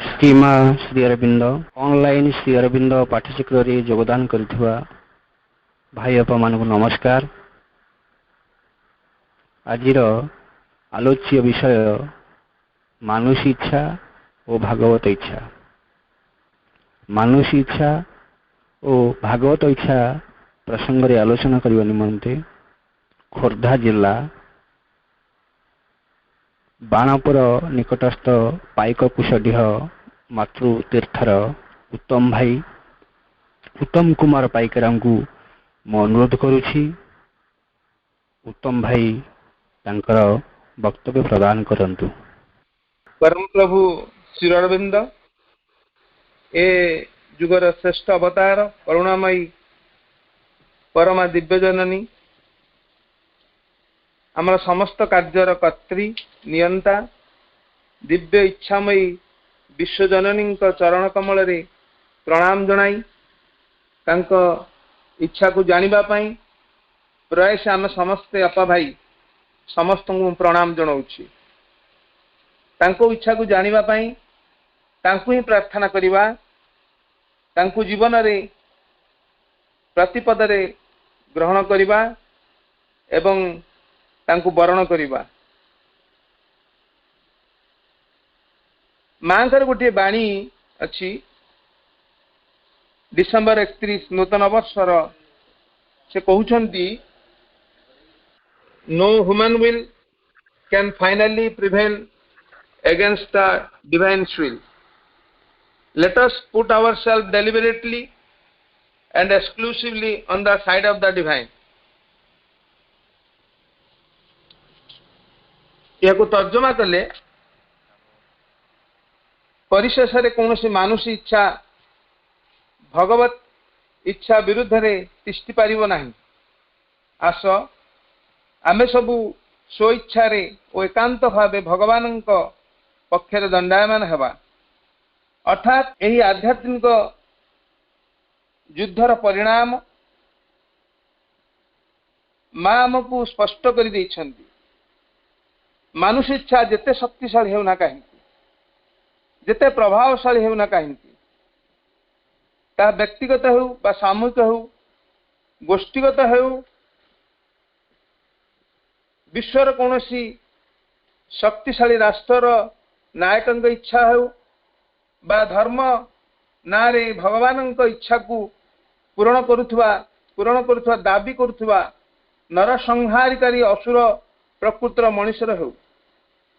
सीमा Shri Arvind online Shri Arvind पाठ्यचक्र योगदान करिथिबा भाई बापा मान नमस्कार। आजिर आलोच्य विषय मानुष इच्छा और भागवत इच्छा। मानुष इच्छा और भागवत इच्छा प्रसंग रे आलोचना करने निमंते खोर्धा जिला बाणपुर निकटस्थ पाइक कुशडीह मातृ तीर्थर उत्तम भाई उत्तम कुमार पाइकरा को मो अनुरोध करुछि। उत्तम भाई तांकर वक्तव्य प्रदान करंतु। परम प्रभु श्री अरविंद ए जुगर श्रेष्ठ अवतार करुणामयी परमा दिव्य जननी आमर समस्त कार्यर कर्त्री नियंता दिव्य इच्छामयी विश्व जननी चरण कमल रे प्रणाम जनाई तांको इच्छा को जानिबा पई प्रयास आम समस्ते अपा भाई समस्त को प्रणाम जनाउछि। तांको इच्छा को जानिबा पई तांको ही प्रार्थना करिबा तांको जीवन रे प्रतिपद रे ग्रहण करिबा एवं तांको वरण करिबा। मांकर गोटे बाणी अछि डिसेंबर 31 नूतन वर्षर से कहउछंती no human will can finally prevail against the divine will. Let us put ourselves deliberately and exclusively on the side of the divine. यह को तर्जमा कले परिशेष रे कौनसी मानुष इच्छा भगवत इच्छा विरुद्ध रे तिष्ठि पारिबो नाही। आस आमे सबु स्व इच्छा रे ओ एकांत भावे भगवानंक पक्षर दंडायमान हेबा अर्थात यही आध्यात्मिक युद्धर परिणाम मां आमको स्पष्ट कर देइछंती। मानुष इच्छा जेते शक्तिशाली हेउना काहे जेते प्रभावशाली हेउना काहे ता व्यक्तिगत हेउ बा सामूहिक हेउ गोष्ठीगत हेउ विश्वर कौनसी शक्तिशाली राष्ट्र नायक इच्छा हो बा धर्म ना रे भगवान इच्छा को पूरण करुवा दाबी करुवा नर संहारिकारी असुर प्रकृतर मनुष्यर हो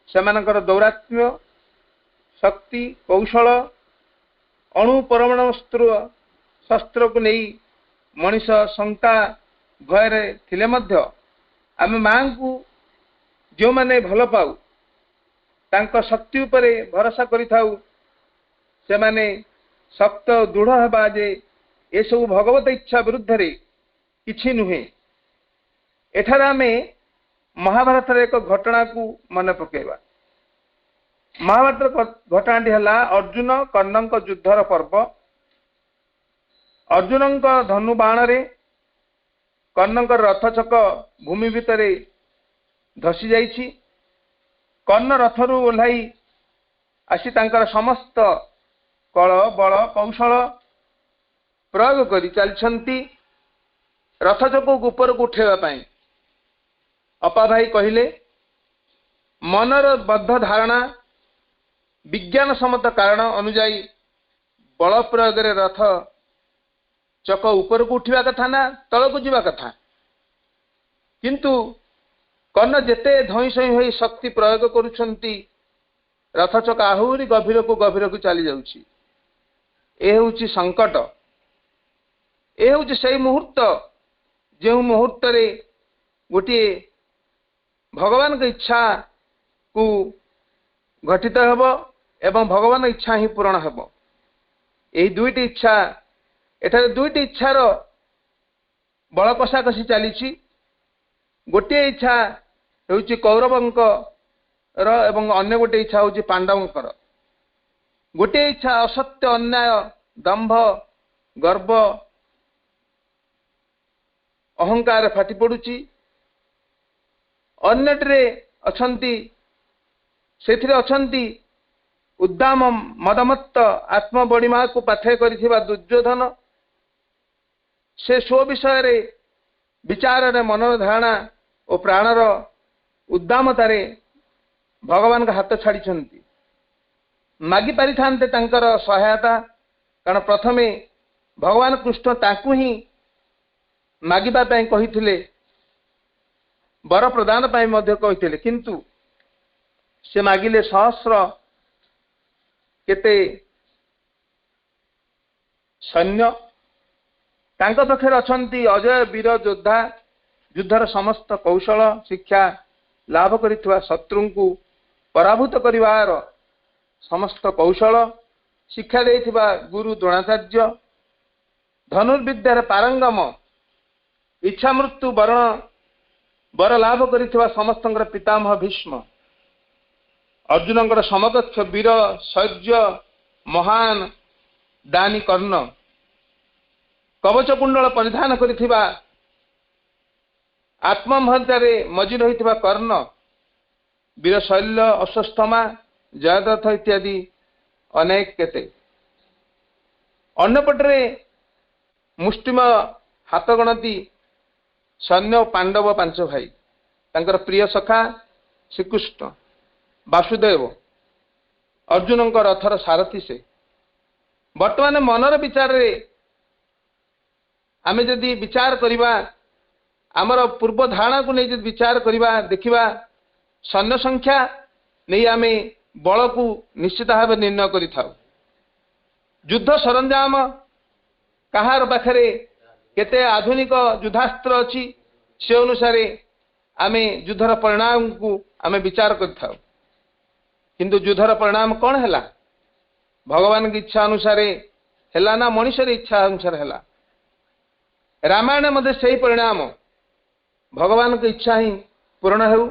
सेमानकर दौरात्म्य शक्ति कौशल अणु परमाणु शस्त्र को नहीं मनीष शंका भय थिले मध्य आमे मां को जो माने भल पाऊ तांको शक्ति उपरे भरोसा करिथाउ से माने शक्त दृढ़ हेबा जे ए सब भगवत इच्छा विरुद्ध रे किछि नुहे। एठार आमे महाभारत रे एक घटना को मन पकेबा। महाभारत घटनाटी हला अर्जुन कर्णंक युद्धर पर्व। अर्जुनंक धनु बाण रे कर्णंक रथचक भूमि भितरे धसी जाइछि। कर्ण रथरु ओह्लाई आसी तांकर समस्त कल बल कौशल प्रयोग करी चलछंती रथचक ऊपर को उठेबा पई। अपा भाई कहिले मनर बद्ध धारणा विज्ञान सम्मत कारण अनुଯାयी बल प्रयोग रे रथ चक ऊपर को उठिबा कथा ना तल को जीवा कथा किंतु कर्ण जेते धई सई होई शक्ति प्रयोग करुछंती रथचक आहुरी गभीर को चली जाउछि। ए होउछि संकट। ए होउछि सेही मुहूर्त जो मुहूर्त रे गोटे भगवान की इच्छा को घटित हेबो एवं भगवान इच्छा ही पूर्ण हेबो। एही दुईटी इच्छा एठारे दुईटी इच्छार बल कषाकषि चलीछि। गोटे इच्छा होउछि कौरवंक एवं अन्य गोटे इच्छा होउछि पांडवंकर। गोटे इच्छा असत्य अन्याय दंभ गर्व अहंकार फाटी पड़ुछि। अन्यटरे अछंती सेथिरे अछंती उद्दाम मदमत्त आत्मबणिमा को पाथेय करिथिबा दुर्योधन से स्व विषय रे विचार रे मनर धारणा और प्राणर उद्दामतारे भगवान का हाथ छाड़ी मागी पारि थांते तांकर सहायता कारण प्रथमे भगवान कृष्ण ताकू ही मागिबा पई कहिथिले वर प्रदान पई मध्य कहिथिले किंतु से मागिले सहस्र केते सैन्य तांको पाखरे अछंती अजय वीर योद्धा युद्धर समस्त कौशल शिक्षा लाभ करिथवा शत्रु को पराभूत करिवार समस्त कौशल शिक्षा देथिबा गुरु द्रोणाचार्य धनुर्विद्यार पारंगम इच्छा मृत्यु वरण वर लाभ करिथवा समस्तंकर पितामह भीष्म अर्जुनंकर समकक्ष वीर शौर्य महान दानी कर्ण कवच कुंडल परिधान करिथिबा आत्महत्यारे मजी रहिथिबा कर्ण वीर शैल्य अश्वस्थमा जयद्रथ इत्यादि अनेक केते अन्नपटरे मुष्टिम हाथ गणती सैन्य पांडव पांच भाई तांकर प्रिय सखा श्रीकृष्ण वासुदेव अर्जुन रथर सारथी से वर्तमान मनर विचार रे आमे जदि विचार करिबा आमर पूर्व धारणा को नहीं विचार करिबा देखिबा सैन्य संख्या नहीं आमे बल को निश्चित भाव निर्णय करि थाउ युद्ध सरंजाम कहार पाखरे केते आधुनिक युद्धास्त्र अछि से अनुसार आमे युद्धर परिणाम को आमे विचार करि थाउ किंतु युद्धर परिणाम कौन हैला भगवान की इच्छा अनुसार हैला ना मनुष्य इच्छा अनुसार हैला रामायण मध्य से ही परिणाम भगवान की इच्छा ही पूर्ण हो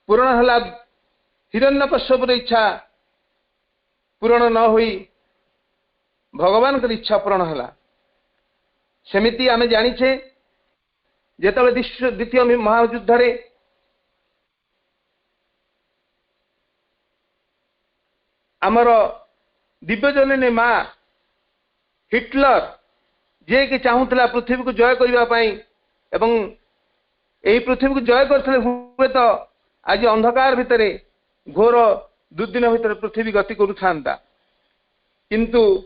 पूर्ण हैला हिरण्यकश्यपर इच्छा पूर्ण न होई भगवान की इच्छा पूर्ण हैला सेमिति आमे जानिछे जेतबे द्वितीय महायुद्ध रे आमर दिव्यजननी माँ हिटलर जे कि चाहूला पृथ्वी को जय करने एवं यही पृथ्वी को जय करते हुए तो आज अंधकार भितर घोर दुर्दिन भितर पृथ्वी गति करुता किंतु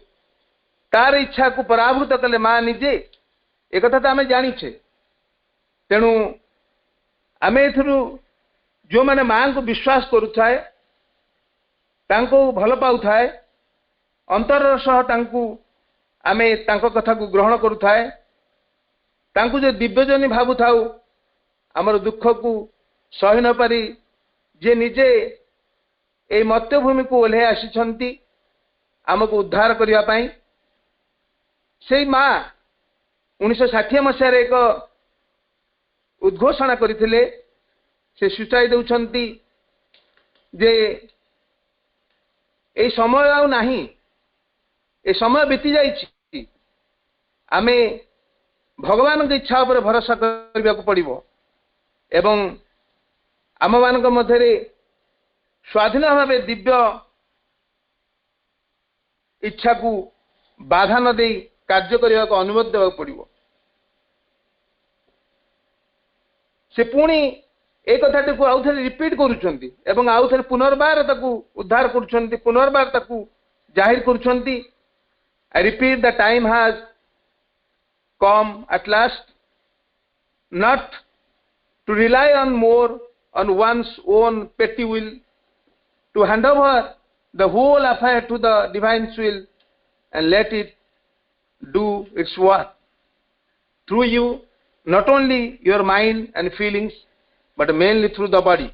तार इच्छा को पराभूत कले माँ निजे एक तो आम जाचे तेणु आम जो मैंने माँ को विश्वास करुए भल पाउए अंतर सह आमे तांको कथा को ग्रहण करुए जो दिव्यजनी भावु थाउ आमर दुख को सही न पारी जे निजे ए मत्यभूमि को ओल्हे आसी आमको उद्धार करने से माँ 1960 मसीह एक उद्घोषणा करथिले से सूचाई दउछंती जे ए समय आउ नाही ए समय बीती जाइछि आमे भगवान की इच्छा पर भरोसा करबा को पड़िबो एवं आम मानक मध्यरे स्वाधीन भाव दिव्य इच्छा को बाधा न दे कार्य करने को अनुमति देवा पड़िबो से पुणी एक कथाटी को आउ थे रिपीट करुछंती एवं आउ थे पुनर्बार ताकू उद्धार करुछंती पुनर्बार ताकू जाहिर करुछंती I repeat the time has come at last not to rely on more on one's own petty will to hand over the whole affair to the divine's will and let it do its work through you, not only your mind and feelings but mainly through the body.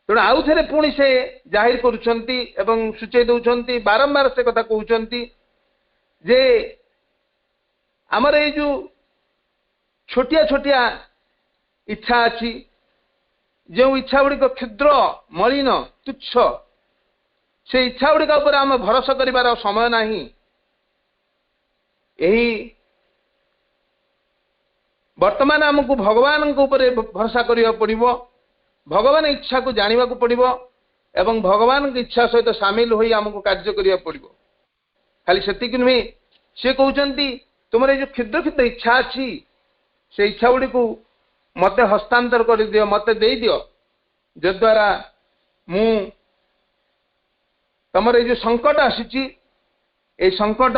तेणु आउ थे पुणी से जाहिर करुछंती एवं सूचय दउछंती बारंबार से कथा कहउछंती जे आमर ए जो छोटिया छोटिया इच्छा अच्छी जो इच्छा गुड़िक क्षुद्र मलिन तुच्छ से इच्छा गुड़िक आम भरोसा कर समय नहीं यही वर्तमान आमको भगवान भरोसा करने पड़ो भगवान इच्छा को जानवा को पड़ो एवं भगवान की इच्छा सहित सामिल होई हमको कार्य करिया पड़िबो। खाली सेतिक नुहे, से कहउचंती तुमर ए जो क्षुद्र क्षुद्र इच्छा अछि से इच्छा गुडी को मते हस्तांतर कर दियो, मते दे दियो, जद्वारा मु तमर ए जो संकट आसीची ए संकट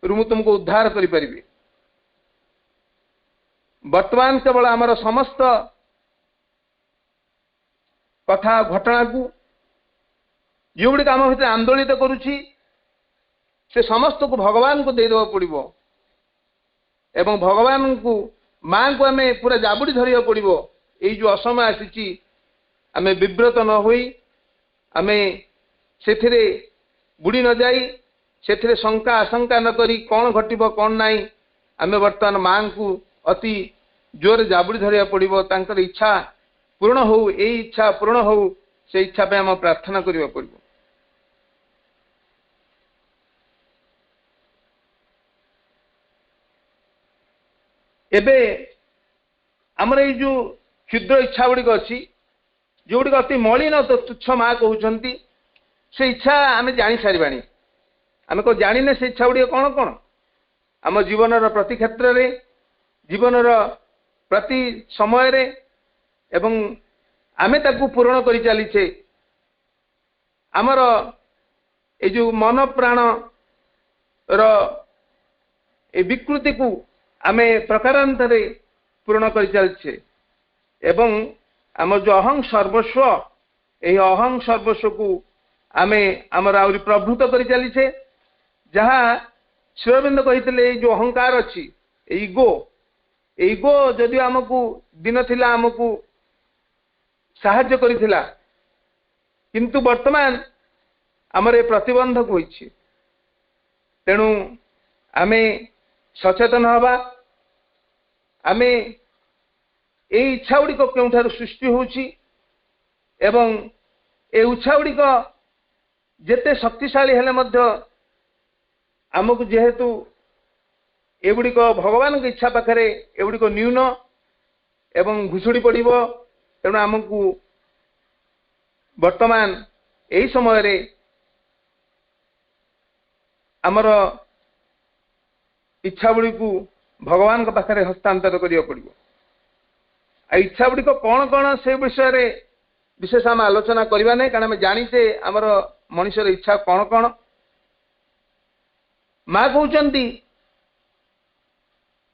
रु मु तुमको उद्धार करि परिबे। वर्तमान केवल आमर समस्त कथा घटना को जो गुडी आम भितर आंदोलित करुची से समस्त को भगवान को दे देवा पड़िबो एवं भगवान को मां को आमे पूरा जाबुड़ी धरिया पड़िबो। ए जो असमय आसीची आमे विव्रत न होई, आमे सेथिरे बुड़ी न जाई, सेथिरे शंका आशंका न करी कौन घटिबो कौन नाही, आमे वर्तमान मां को अति जोर जाबुड़ी धरिया पड़िबो। तांकर इच्छा पूर्ण हो, ए इच्छा पूर्ण हो, से इच्छा पे हम प्रार्थना करिया पड़िबो। एबे हमर ए जो क्षुद्र इच्छा गुडी अछि जो गुडी अति मलिन तो तुच्छ मां कहउचंती से इच्छा आमे जानि सारिबानी। आमे को जानिने से इच्छा गुडी कोन कोन आम जीवन प्रति क्षेत्र रे, जीवन प्रति समय रे, एवं आमे ताकू पूर्ण करि चलीछे। आमर ए जो मन प्राण रो ए विकृति को आमे प्रकारांतरे पूर्ण कर चलछे एवं आम जो अहं सर्वस्व, यही अहं सर्वस्व को आमे आमर आउरी प्रभुत कर चलीछे। जहाँ श्री अरविंद कहितले जो अहंकार अच्छी ईगो जदि आमको दिन थिला आमको साहाय्य करिथिला, किंतु वर्तमान आमर ए प्रतिबंधक होइछि। तेणु आमे सचेतन हवा, आमे ए इच्छा गुडी केउठार सृष्टि होउछि एवं ए इच्छा गुडी जेते शक्तिशाली हेले मध्य आमको जेहेतु एगुड़ी भगवान की इच्छा पाखे एगुड़ी न्यून एवं घुषुड़ी पड़िबो। तेणु आमको वर्तमान यही समय रे आमर इच्छा गुड़ी को भगवान के पाखे हस्तांतर करिया पड़िबो। इच्छा गुड़ी कौन कौन से विषय रे विशेष आम आलोचना करवा नहीं, कारण आम जानीचे आमर मनुष्यर इच्छा कौन कौन। माँ कहउचंती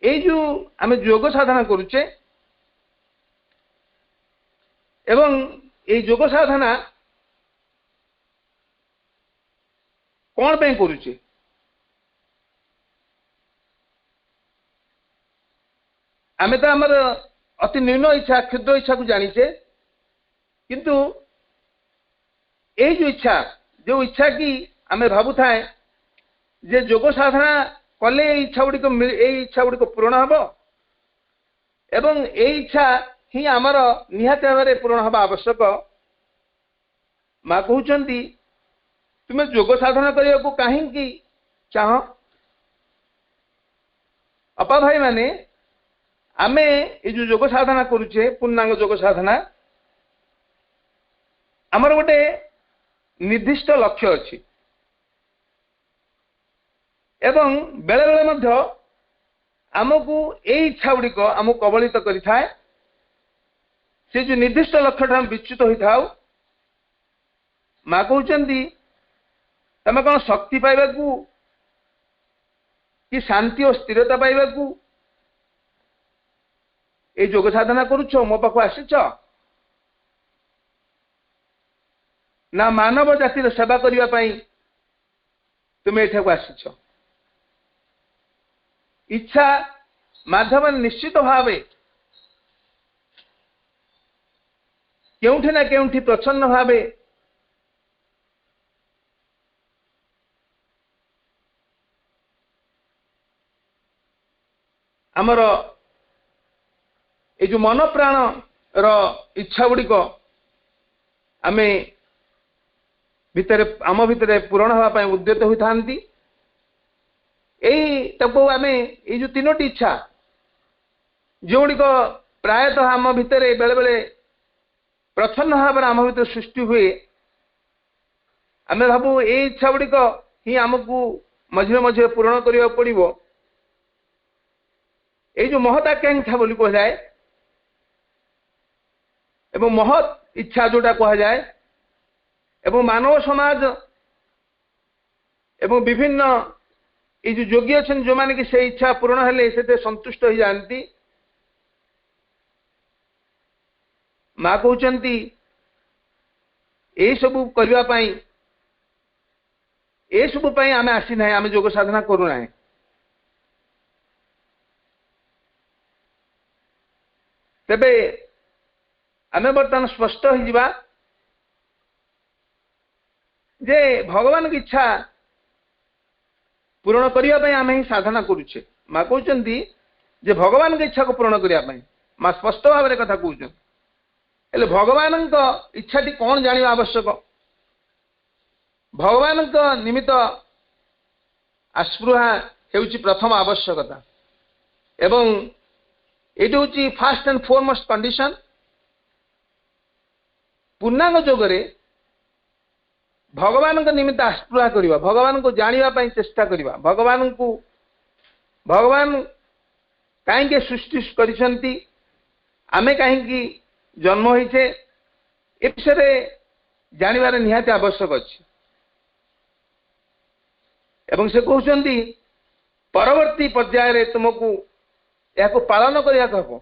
ए जो आम योग साधना करुचे एवं ए योग साधना कौन पे करुचे, आमे तो आमर अति न्यून इच्छा क्षुद्र इच्छा को जानीचे, किंतु ए जो इच्छा की आमे भावु थाए जे योग साधना कले इच्छा गुड़ी को पूर्ण हम एवं ए इच्छा ही आमर निहाती भाव में पूर्ण हवा आवश्यक। माँ कहउचंती तुमे योग साधना करने को कहीं चाह। अपा भाई माने आमे ये जो योग साधना करुचे पूर्णांग योग साधना आमर गोटे निर्दिष्ट लक्ष्य अच्छी एवं बेले बेले मध्य आमको ए इच्छा गुड़िक आमको कबलित करिथाए। से जो निर्दिष्ट लक्ष्य ठाम विच्युत होता थाउ। माँ कहउचंती तमे कौन शक्ति पाइबा कि शांति और स्थिरता पाइबा ए योग साधना करुछ, मो पाखु आसीच ना मानव जातिर सेवा करिया पई तुम एठाकु आसीच। इच्छा माध्यम निश्चित भावे केउठी ना केउठी प्रचन्न भावे आमर ये जो मन प्राण रो इच्छा गुड़िक आमे आम भितर पूरण होगापी उद्यत होता आमे ये जो तीनोटी इच्छा जो गुड़िक प्रायतः आम भितर बेले बेले प्रच्छन्न भाव आम भितर सृष्टि हुए आमे भाबू ए इच्छा गुड़िक ही आमको मझे मझे पूरण करने पड़ो। ये जो महत आकांक्षा बोली कह जाए एवं महत इच्छा जोटा कह जाए एवं मानव समाज एवं विभिन्न ये जो योगी अच्छा जो मैंने कि से इच्छा पूरण हेले से संतुष्ट हो जाती। माँ कहते ये सबू करने ये सब आम आसी ना आम योग साधना करूना। तेबे आम बर्तमान स्पष्ट हो जावा जे भगवान की इच्छा पूरण करने आम ही साधना करुचे। माँ कहते जे भगवान की इच्छा को पूरण करने माँ स्पष्ट भाव में कथा कहते भगवान इच्छा टी कौन जाना आवश्यक। भगवान निमित्त आस्पृहा हेउची प्रथम आवश्यकता एवं ये हूँ फास्ट एंड फोरमोस्ट कंडीशन। पूर्णांग योगरे भगवान निमित्त आस्पृहा करवा भगवान को जानापी चेष्टा करवा भगवान को भगवान कहीं सृष्टि करिसंती आमे कहीं जन्म होइछे ए विषय जानिबार निहाती आवश्यक अछि। एवं से कहते परवर्ती पर्याय रे तुमको यह पालन करने हम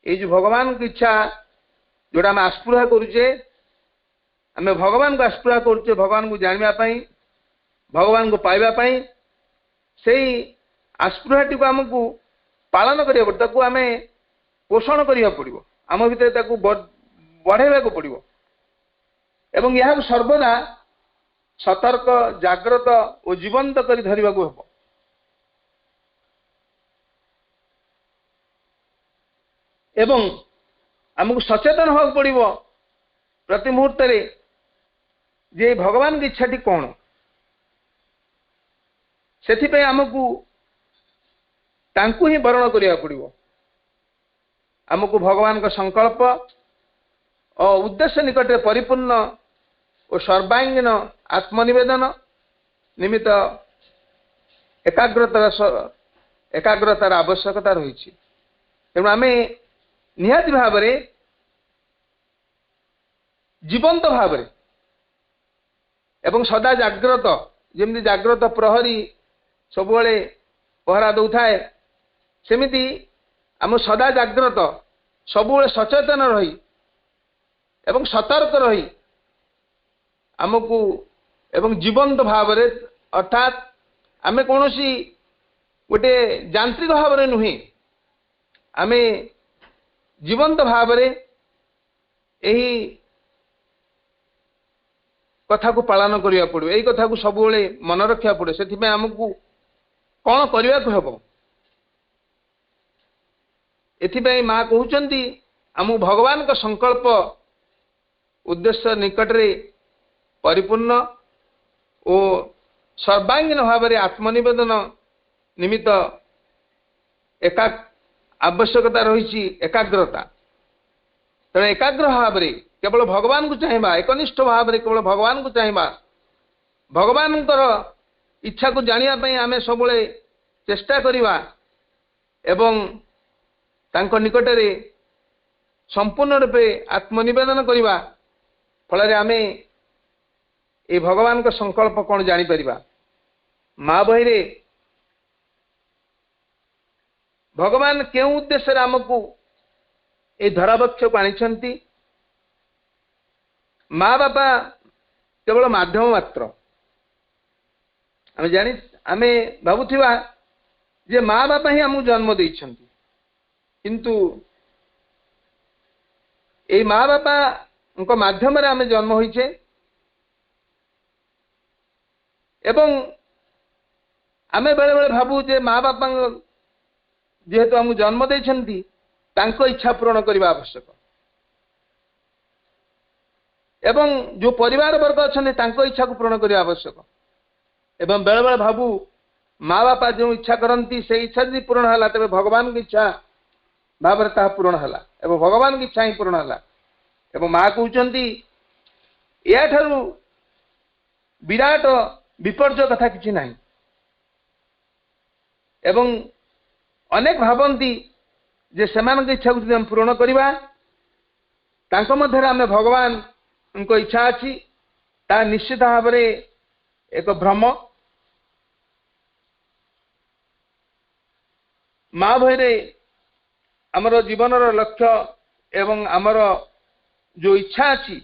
ये जो भगवान की इच्छा जोड़ा आम आस्पृहा करुचे आम भगवान को आस्पृहा करुचे भगवान को जानापी भगवान को पाइबापी से आस्पृहा टी आमको पालन करिया पड़ो आम पोषण करिया पड़ो आम भितर बढ़ेवा को पड़ो एवं यह सर्वदा सतर्क जाग्रत और जीवंत कर धरवा को हम। एवं आमको सचेतन होगा पड़ो प्रति मुहूर्त जे भगवान की इच्छा टी कौन से आमको तांकु ही वर्ण करिया पड़ो। आमको भगवान का संकल्प और उद्देश्य निकट परिपूर्ण और सर्वांगीन आत्मनिवेदन निमित्त एकाग्रतार आवश्यकता रही। तेणु आम निहाती भाव जीवंत भाव एवं सदा जाग्रत जमी जाग्रत प्रहरी सब पहरा दौ थाए सेमिति आम सदा जाग्रत सब सचेतन रही एवं सतर्क रही आमको एवं जीवंत भाव अर्थात आम कौन गोटे यांत्रिक भाव में नुहे आम जीवंत भाव यही कथा को पालन करने पड़ो यही कथा को सब मन रखा पड़े से आमको कौन करने को हम। एथिपाई माँ कहते आम भगवान का संकल्प उद्देश्य निकट रे परिपूर्ण और सर्वांगीन भाव में आत्मनिवेदन निमित्त आवश्यकता रही एकाग्रता। तेणु एकाग्र भाव में केवल भगवान को चाहिए एकनिष्ठ भाव में केवल भगवान को चाहिए भगवान इच्छा को जानापी आम सब चेष्टा करवा एवं तांको निकट रे संपूर्ण रूपे आत्मनिवेदन करवा फल आम ये भगवान का संकल्प कौन जापर। माँ बही रे भगवान क्यों उद्देश्य आमको ये धरावक्ष को आनी माँ बापा केवल माध्यम मात्र आम जानी आम भावुवा जे माँ बापा ही आमको जन्म देइछंती किंतु ये माँ बापा माध्यम आम जन्म होइछे एवं आम बेले बेले भावु जे माँ बापा जेहेतु आमको जन्म देइछंती तांको इच्छा पूरण करने आवश्यक एवं जो परिवार वर्ग अच्छा तांको इच्छा को पूरण करने आवश्यक एवं बेले बेले भावु माँ बापा जो इच्छा करती से इच्छा यदि पूरण है तेज भगवान की इच्छा भाव पूरण है एवं भगवान की इच्छा ही पूरण है एवं माँ कहते या विराट विपर्य कथा किछि नाही एवं अनेक भावंती जे सेमान इच्छा को हम पूर्ण करवा तांको मध्यरे आमे भगवान उनको इच्छा अछि ता निश्चित भाव में एक भ्रम माँ भैरे आमर जीवनर लक्ष्य एवं आमर जो इच्छा अच्छी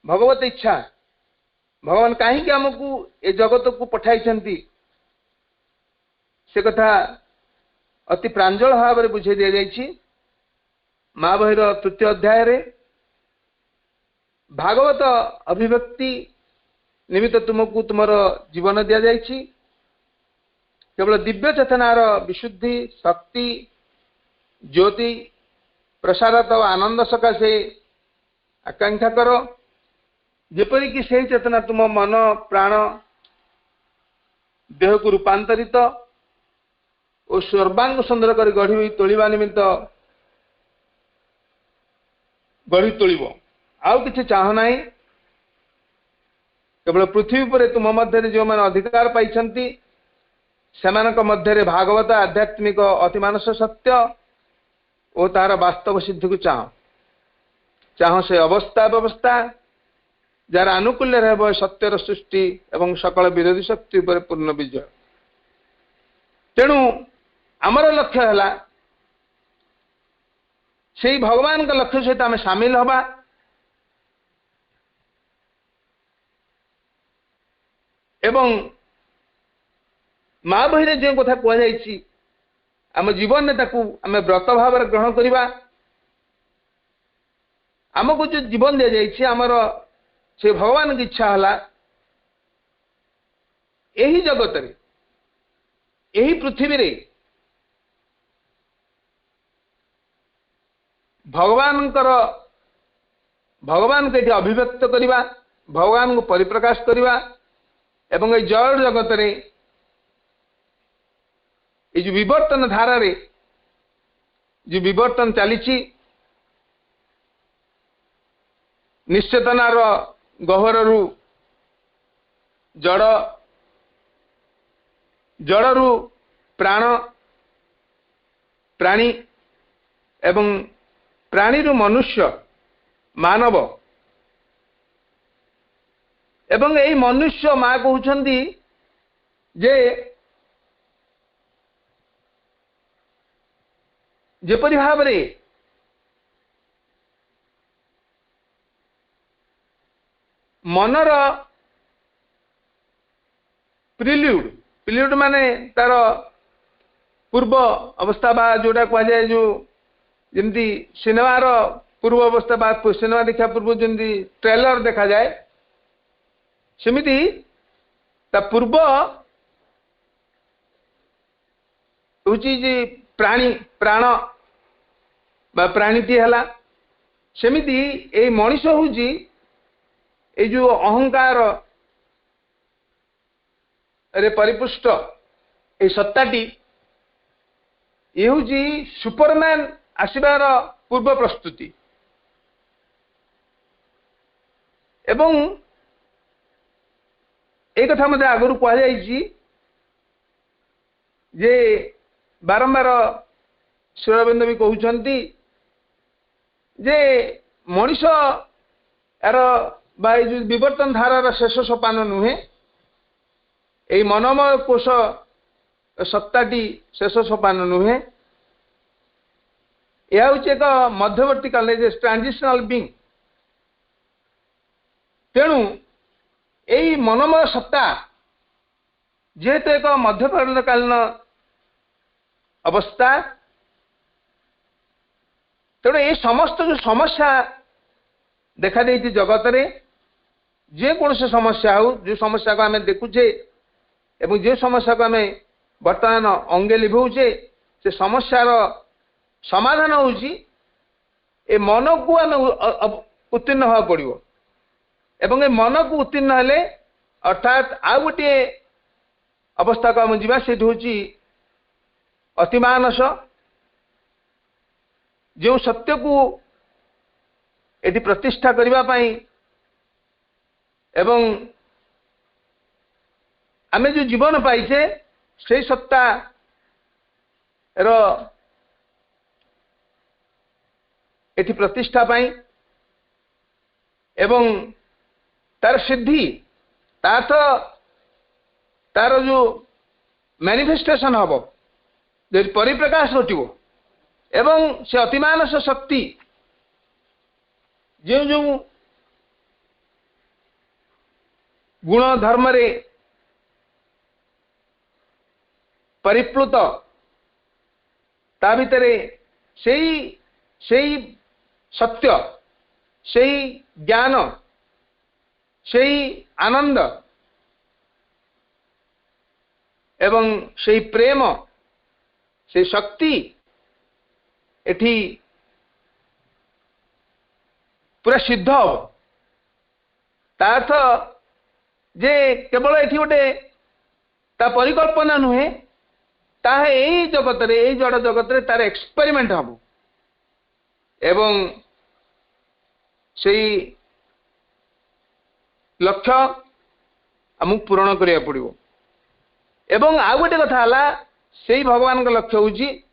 भगवत इच्छा भगवान कहीं आमको ए जगत को पठाई से कथा अति प्रांजल भाव में बुझे दि जाइए। माँ बहिर तृतीय अध्याय रे भागवत अभिव्यक्ति निमित्त तुमको तुमर जीवन दि जाइए। केवल दिव्य चेतनार विशुद्धि शक्ति ज्योति प्रसारत और आनंद सकाशे आकांक्षा कर जेपरिक से चेतना तुम मन प्राण देह को रूपांतरित और सर्वांग सुंदर कर गढ़ी तोलिबा निमित्त गढ़ी तोलिब आउ किछि चाह नाही। केवल पृथ्वी पर तुम मध्य जो मैंने अधिकार पाइछंती सेमानक मध्य भागवत आध्यात्मिक अतिमानस सत्य और तार वास्तव सिद्धि को चाह से अवस्था व्यवस्था जार आनुकूल्य रह सत्यर सृष्टि एवं सकल विरोधी शक्ति पर पूर्ण विजय। तेणु आमर लक्ष्य है से भगवान का लक्ष्य सहित आम सामिल हवा एवं माँ बहिरे जो कथा कहुई आम जीवन में आम व्रत भाव ग्रहण करवा आमको जो जीवन दि जाइए आमर से भगवान की इच्छा है यही जगत रे यही पृथ्वी रे भगवान को ये अभिव्यक्त करवा भगवान को परिप्रकाश करवा एवं ये जड़ जगत रे ये जो विवर्तन धारा रे जो विवर्तन चली निश्चेतनार गहरु जड़ जड़रु प्राण प्राणी एवं प्राणीरु मनुष्य मानव एवं यही मनुष्य माँ कहते जे जेपरि भाव रे मनर प्रिल्यूड माने तार पूर्व अवस्था बा जोटा कह जाए जो जमी सिनेमार पूर्व अवस्था बा सिनेमा देखा पूर्व जमी ट्रेलर देखा जाए सेमिति ता पूर्व हूँ प्राणी प्राण बा प्राणीटी है सेमिति ए मनीष हूँ ये जो अहंकार रे परिपुष्ट ये सत्ताटी ये हूँ सुपरमैन आसबार पूर्व प्रस्तुति एवं एक कथा मत आगु कहुई जे बारंबार श्रीअरविंद भी कहते जे मनीष यार बा विवर्तन धारार शेष सोपान नुहे यही मनोमय कोश सत्ताटी शेष सोपान नुहे यह हूँ एक मध्यवर्ती काल ट्रांजिशनल बीइंग। तेणु यही मनोमय सत्ता जेहेतु एक मध्यकालीन अवस्था तेणु ये समस्त जो समस्या देखा देती जगत रे जे कौन से समस्या हो जो समस्या को आम देखुचे एवं जो समस्या को आम बर्तमान अंगे लिभौचे से समस्यार समाधान होउची ए मन को आम उत्तीर्ण होगा पड़ो एवं ए मन को उत्तीर्ण हेले अर्थात आ गोटे अवस्था को आम जीवा से हूँ अतिमानस जो सत्य को यदि प्रतिष्ठा करने एवं आमे जो जीवन पाइछे से सत्ता रो एठी प्रतिष्ठा पाई एवं तार सिद्धि तार जो मैनिफेस्टेशन हम जो परिप्रकाश घटो एवं से अतिमानस शक्ति जो जो गुण धर्म रे परिप्लुत ता भितरे से सत्य से ज्ञान से आनंद एवं से प्रेम से शक्ति एठी पूरा सिद्ध हम तार्थ जे केवल एठी गोटे ता परिकल्पना नुहे ताहे एई जगत रे एई जड़ जगत रे तार एक्सपेरिमेंट हम एवं सेई लक्ष्य आमको पूरण करिया पड़िबो एवं आ गोटे कथा हला सेई भगवान का लक्ष्य होउची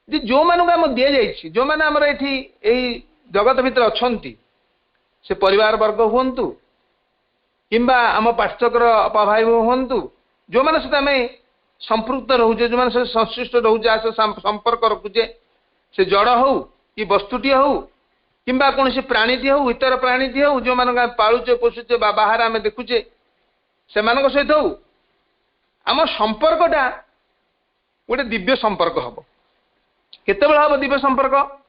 जे जो मानक हम दिया जाइछि जो माने हमर एठी एई जगत भीतर अछंती से परिवार वर्ग हुंतु किंबा आम पाठचक्र अपा भाई हुंतु जो माने से आमे संपृक्त रहूचे जो माने से संश्लिष्ट रहूचे आसे संपर्क रखुचे से जड़ हो कि वस्तुटी हो किंबा कौन से प्राणीटी हो इतर प्राणीटी हो जो मान पालुचे पोषुचे बाहर आम देखुचे से सहित हो आम संपर्कटा गोटे दिव्य संपर्क हम केते बेला हम दिव्य संपर्क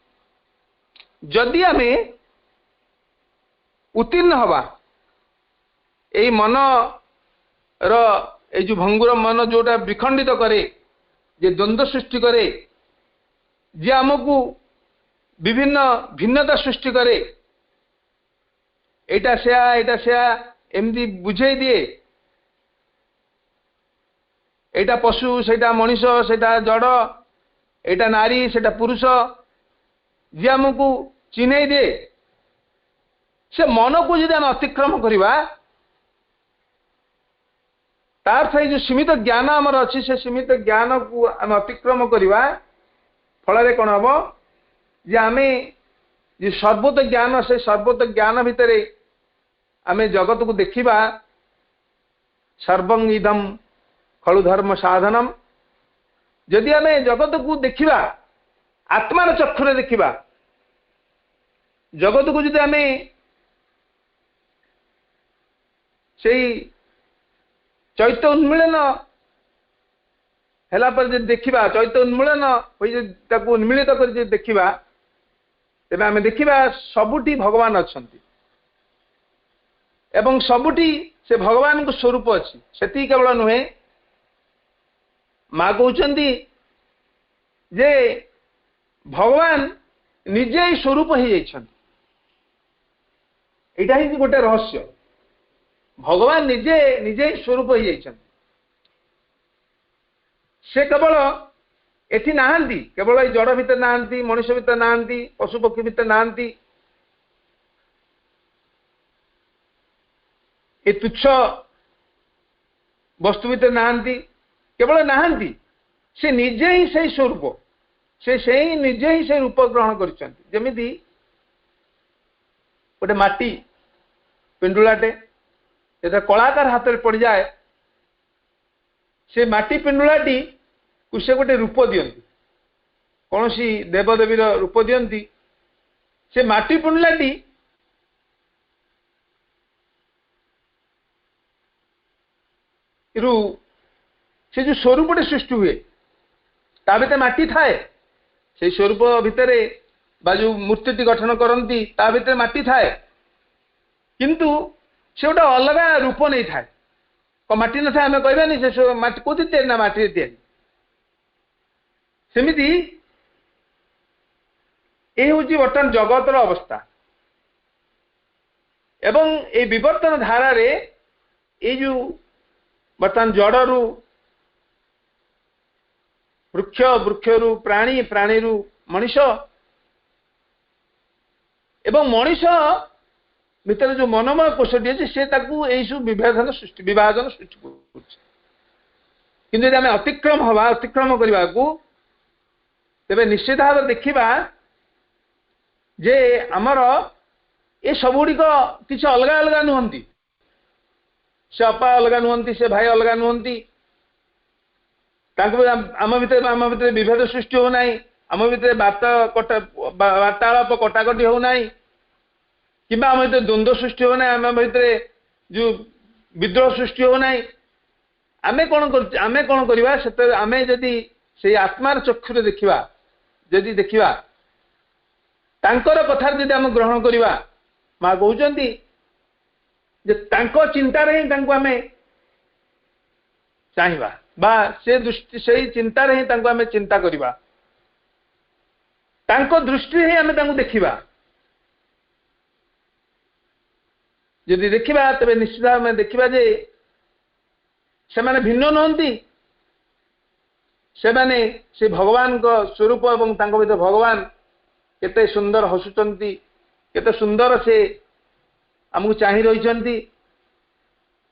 जदि आम उत्तीर्ण हवा यही मन जो भंगुर मन जोटा विखंडित करे जे द्वंद्व सृष्टि करे जे आमको विभिन्न भिन्नता सृष्टि करे एटा से एमती बुझे दिए एटा पशु सेटा मनीष सेटा जड़ एटा नारी सेटा पुरुष जे आमको चिन्ह दे से मन को यदि आम अतिक्रम करवा तार से जो सीमित ज्ञान आमर अच्छी से सीमित ज्ञान को आम अतिक्रम करवा फल कौन हम जे आमे जे सर्वोत ज्ञान से सर्वोत ज्ञान भितर आम जगत को देखा सर्वं इदं खलु धर्म साधनम जदि आम जगत को देखा आत्मान चक्षुरे देखा जगत को जदि आम से चैत्य उन्मीलन है देखा चैत्य उन्मूलन हो उन्मीलित कर देखा तेज आम देखा सबुठी भगवान अच्छा एवं सबुठी से भगवान को स्वरूप अच्छी से केवल नुहे माँ कहते जे भगवान निजे ही स्वरूप हो जाइछन्ति एटा ही गोटे रहस्य भगवान निजे निजे ही स्वरूप हो जाइछन्ति से केवल एठी नाहांती केवल ये जड़ भितर नाहांती मनुष्य भितर नाहांती पशु पक्षी भितर नाहांती ये तुच्छ वस्तु भितर नाहांती केवल नाहांती से निजे ही से स्वरूप से ही निजे ही से रूप ग्रहण करछन्ति जेमिति गोटे माटी पिंडुलाटे जब कलाकार हाथ में पड़ जाए से माटी पिंडुलाटी को से गोटे रूप दियंती कौन सी देवदेवीर रूप दियंती से माटी पिंडुलाटी से जो स्वरूप सृष्टि हुए ता भीतर माटी थाए से स्वरूप भितर बा जो मूर्ति गठन करती ता भीतर माटी थाए किंतु से गोटे अलग रूप नहीं थाए माटी न था आम कहबानी से माटी कौन तैयारी ना माटी तैयारी सेमिति ये हूँ बर्तमान जगतर अवस्था एवं ये विवर्तन धारा रे ये जो बर्तमान जड़रू वृक्ष वृक्षरु प्राणी प्राणीरु मनीष एवं मनीष भितर जो मनोमय कोषटी अच्छे से विभाजन सृष्टि विभाजन सृष्टि कर किंतु यदि आम अतिक्रम हवा अतिक्रम करने को तेरे निश्चित भाव देखा जे आमर ये सबुड़िक किसी अलग अलग नुहति से अपा अलग नुहति से भाई अलग नुहति आम भितर विभेद सृष्टि हो ना आम भितर वार्तालाप कटाकटी हो ना कि आम भितर द्वंद्व सृष्टि हो ना आम भितर जो विद्रोह सृष्टि हो ना आमे कौन करवा से आमे जदि से आत्मार चक्षुरे देखा जदि देखा तांकर कथा जदि आम ग्रहण करवा माँ कहते चिंतार ही आम चाहिए बा से दृष्टि से चिंतार ही आम चिंता करवा दृष्टि ही आम देखा जदि देखा तेरे निश्चित भाव देखा जे से माने भिन्न नुहति से भगवान को स्वरूप एवं तांको भीतर भगवान केते सुंदर हसुचंती केते सुंदर से आमको चाहि रही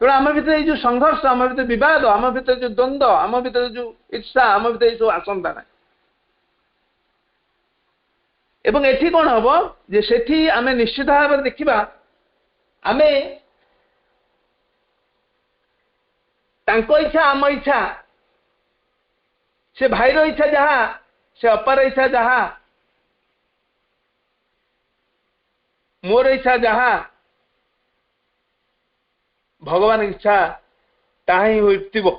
तेणु आम भीतर जो संघर्ष आम भीतर विवाद आम भीतर जो द्वंद्व आम भीतर जो ईर्षा आम भीतर जो आसंता ना एवं एठी कौन हम जे सेठी आमे निश्चित भाव देखा आमे तांको इच्छा आम इच्छा से भाईर इच्छा जहा से अपार इच्छा जहा मोर इच्छा जहा भगवान इच्छा ताहा ही होइतिबो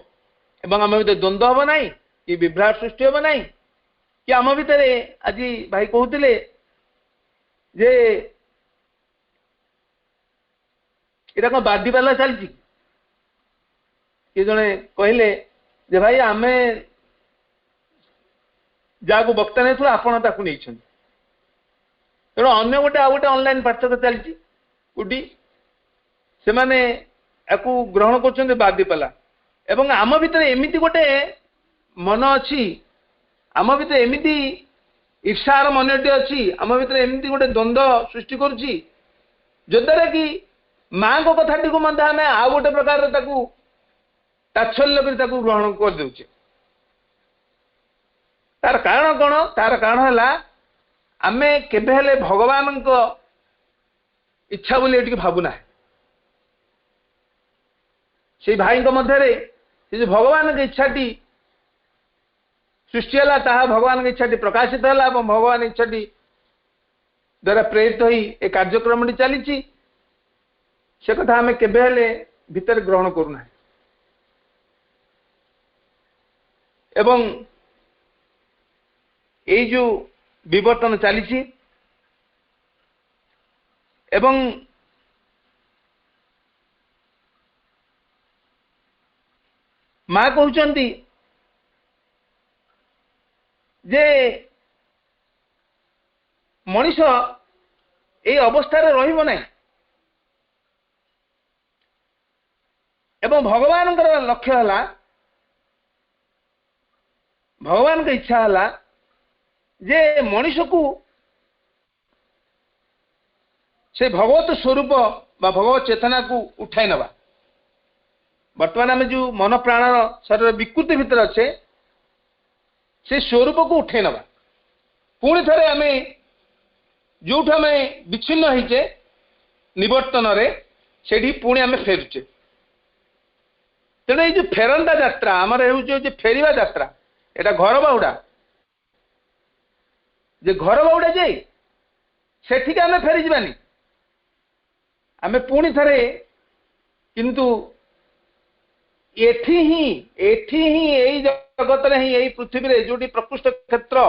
एवं आम भीतर द्वंद्व हम ना कि विभ्राट सृष्टि हम ना कि आम भितर आज भाई कहते जे इटा कौन बादीपाला चलती किए जड़े कहले जे भाई आमे जहाँ वक्ता नहीं आपण ताकू नहीं तेणु अन्य गोटे आ गोटे ऑनलाइन पाठक चलती कोटी से माने याकू ग्रहण कर बादीपाला एवं आम भितर एमती गोटे मन अच्छी आम भितर एमती ईर्षार मनटी अच्छी आम भितर एमती गोटे द्वंद्व सृष्टि करुच्ची जद्वारा कि माँ को कथाटी को मध्य आम आ गोटे प्रकार तात्सल्य कर ग्रहण कर दे तार कारण कौन तार कारण है आमे केबे हेले भगवान को इच्छा बोली भावुना से भाई मध्य जो भगवान की इच्छाटी सृष्टि है ताहा भगवान की इच्छाटी प्रकाशित है भगवान इच्छाटी द्वारा प्रेरित हो ए कार्यक्रम चली से कथा आमे केबे हेले भितर ग्रहण करूना एवं ये जो विवर्तन चली एवं माँ कहते जे मनीष ये अवस्था रहिबो नहीं एवं भगवान लक्ष्य है भगवान की इच्छा है जे मनीष को से भगवत स्वरूप बा भगवत चेतना को उठाई नवा वर्तमान आम जो मन प्राण शरीर विकृति भितर अच्छे से स्वरूप को उठे नवा पुणी थे आम जो आम विच्छिन्न होचे निवर्तन से पुणी आम फेरुचे तेणु ये जो फेरंदा यात्रा आमर हो फेरवा यात्रा एटा घर बाहुड़ा जे घर बाहुड़ा जे सेठिक आम फेरी जानी आम पुणी थे किंतु एठी ही यही जगत ही यही पृथ्वी रे जोटी प्रकृष्ट क्षेत्र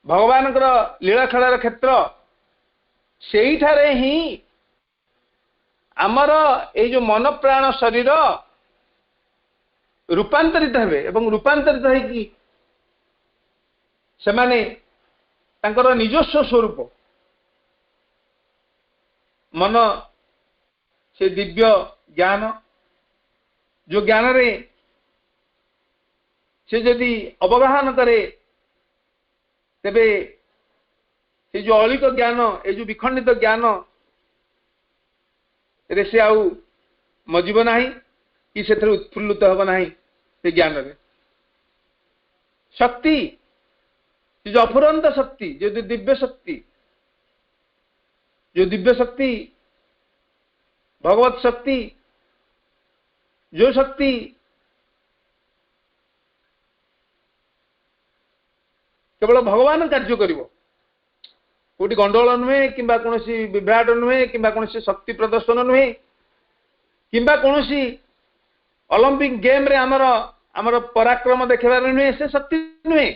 भगवान लीला खेलार क्षेत्र से ही आमर ये जो मन प्राण शरीर रूपांतरित हेबे एवं रूपांतरित होगी से माने तांकर निजस्व स्वरूप मन से दिव्य ज्ञान जो ज्ञान रे से जदि अवगाहन करे तेबे से जो अलिक ज्ञान ये जो विखंडित ज्ञान रे से आउ मजिब नाही कि से उत्फुल्लित होब नाही से ज्ञान रे शक्ति जो अफुरंत शक्ति जो दिव्य शक्ति भगवत शक्ति जो शक्ति केवल भगवान कार्य करिवो कोटी गंडोल नुहे किंबा कोनोसी विभ्राट नुहे किंबा कोनोसी शक्ति प्रदर्शन नुहे किंबा कोनोसी ओलंपिक गेम रे हमर पराक्रम देखेबार नुहे से शक्ति नुहे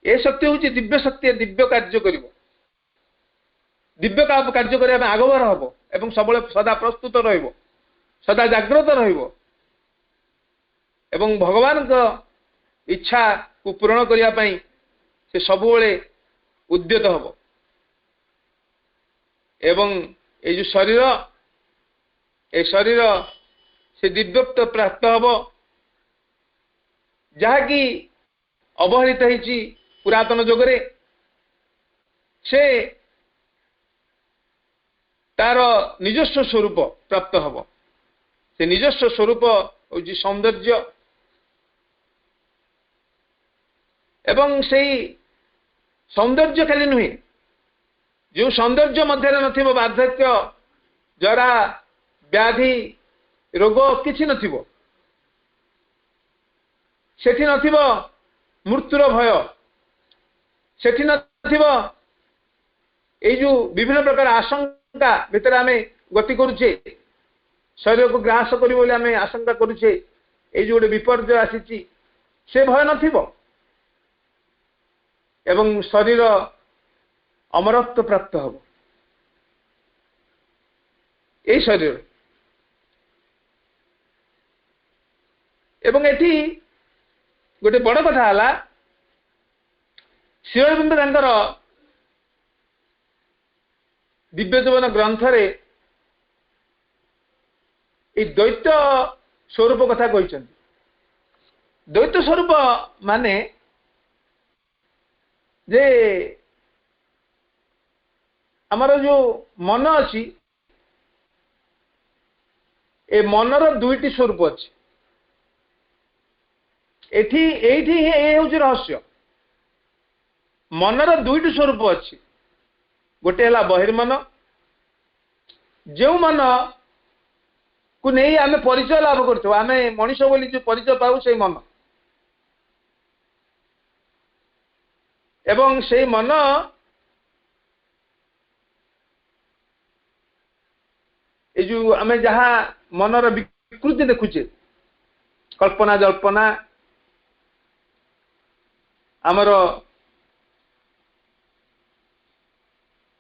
ए शक्ति होची दिव्य शक्ति दिव्य कार्य करिवो दिव्य कार्य करबा आगवर हबो एवं सबले सदा प्रस्तुत रहइबो सदा जागृत रहइबो एवं भगवान को इच्छा को पूर्ण करिया पई से सबुबले उद्यत हबो एवं ए जो शरीर से दिव्यत्व प्राप्त हबो जहा कि अवहेलित होईची पुरातन जुगरे से तार निजस्व स्वरूप प्राप्त हबो से निजस्व स्वरूप होची सौंदर्य एवं सेही सौंदर्य खाली नुहे जो सौंदर्य मध्य नथिबो बार्धक्य जरा व्याधि रोग किछि नथिबो सेठी नथिबो मृत्युर भय सेठी नथिबो ए जो विभिन्न प्रकार आशंका भितर आमे गति करूचे शरीर को ग्रास करी बोले आमे आशंका करूचे ए जो गोटे विपर्य आसीची से भय नथिबो एवं शरीर अमरत्व प्राप्त हबो ए शरीर एवं एठी गोटे बड़ कथा हला श्री अरविंद तांकर दिव्य जीवन ग्रंथ रे ए द्वैत स्वरूप कथा कहिसंती द्वैत स्वरूप माने जे हमारा जो मन अच्छी ए मनर दुईटी स्वरूप अच्छी एठी एठी ए होची रहस्य मनर दुईटी स्वरूप अच्छी गोटे हला बहिर्मन जो मन को नहीं आमे परिचय लाभ करथो आमे मनुष्य बोली जो परिचय पाऊ से मन एवं से मन ए जो आमे जहा मनर विकृति देखुचे कल्पना जल्पना आमर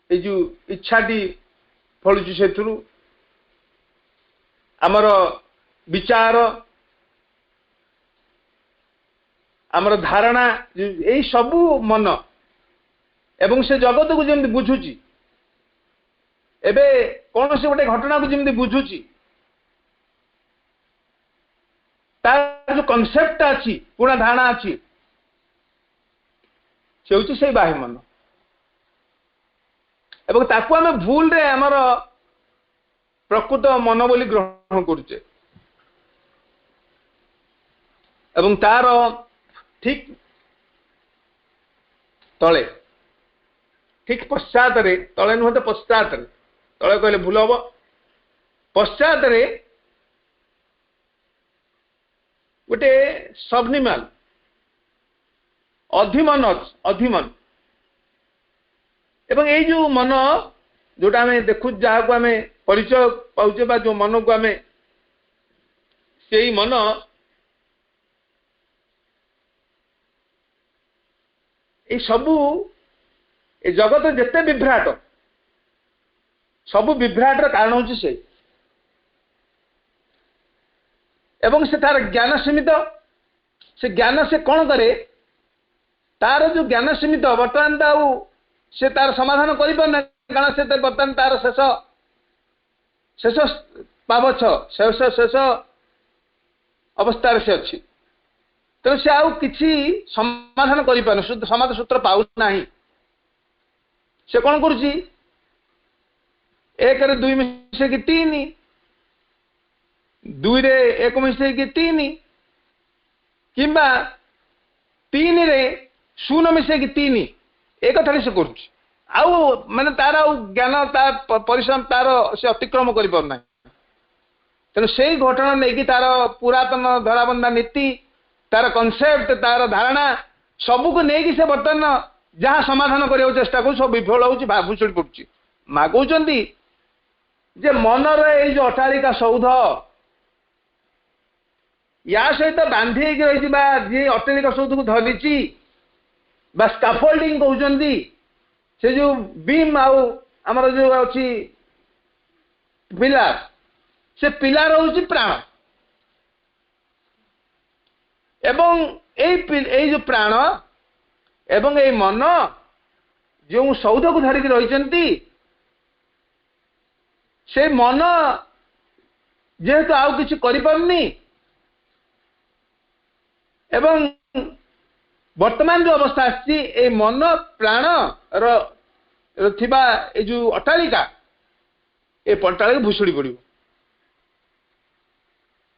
ए जो इच्छाटी फलुची सेथुरु आमर विचार आमर धारणा यही सबू मन एवं से जगत को जमी बुझुची एबे कौन से गोटे घटना को जमी बुझुची तार जो कॉन्सेप्ट अच्छी पुणा धारणा अच्छी से होची से बाह्य मन एवं ताकू आमे भूल रे आमर प्रकृत मन बोली ग्रहण करुचे एवं तार ठीक तले ठीक पश्चात रे तले नुह तो पश्चात रे तले कहले भूल हम पश्चात रे गोटे सबनिमाल अधिमन अधिमन एवं ये जो मन जोटा आम देखु जहाँ को आम परिचय पाचे बा जो मन को आम से मन ये सबू ए जगत जेते विभ्राट सबू विभ्राट कारण हूँ से एवं से तार ज्ञान सीमित से ज्ञान से कौन करे तार जो ज्ञान सीमित बर्तमान से तार समाधान कर कारण से बर्तमान तार शेष शेष पावछ शेष शेष अवस्था से अच्छी तेणु से आउ किसी समाधान कर समाधान सूत्र पाऊ नहीं से कौन करुच्ची एक दुई मिसेक तीन 2 रे 1 मिसेकी 3 किंबा 3 रे 0 मिसेकी 3 एक कथा से करुच्छ आउ माने तार ज्ञान तार परिश्रम तार से अतिक्रम कर पारना तेणु से घटना नहीं कि तार पुरातन धराबंधा नीति तार कनसेप्ट तार धारणा सबू को नहीं कि से बर्तमान जहाँ समाधान करने चेष्टा कर सब विफल हो भूषुड़ी पड़ुची माँ कहते जे मनर ये जो अट्टालिका सौध या सहित बांधी रही जी अट्टालिका सौध को धरी स्काफोल्डिंग कहते से जो बीम आमर जो अच्छी पिलार से पिलार हूँ प्राण एवं ए जो प्राण एवं ए मन जो सौध को धरिक रही से मन जेहेतु आउ किसी करिपारनी एवं वर्तमान जो अवस्था आसी मन प्राण रे जो अट्टालिका ए अट्टालिका भूषुड़ी पड़